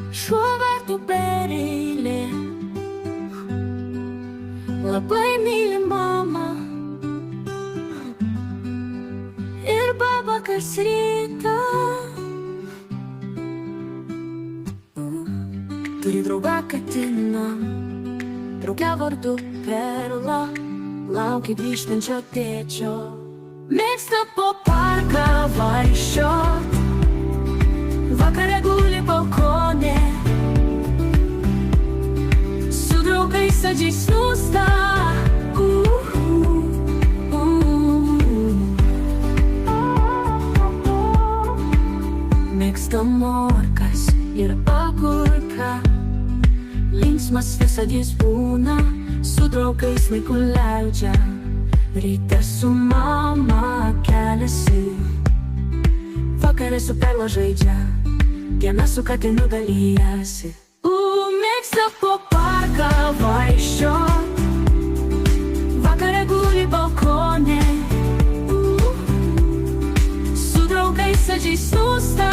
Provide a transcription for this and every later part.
Šuovartų perėlė, labai myli mama ir baba kas rytą. Turi draugą Katiną, draugę vardu Perla, laukia grįžtančio tėčio. Mėgsta po parką vaikščiot, vakare guli balkone, su draugais saldžiai snūsta. Mėgsta morkas ir agurką, linksmas visad jis būna, su draugais laiku leidžia. Ryte su mama keliasi, vakare su Perla žaidžia, diena su Katinu dalyjasi. Mėgsta po parką vaikščiot, vakare guli balkone, su draugais saldžiai snūsta.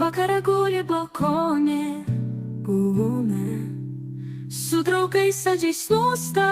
Vakare guli balkone, būna, su draugais saldžiai snūsta.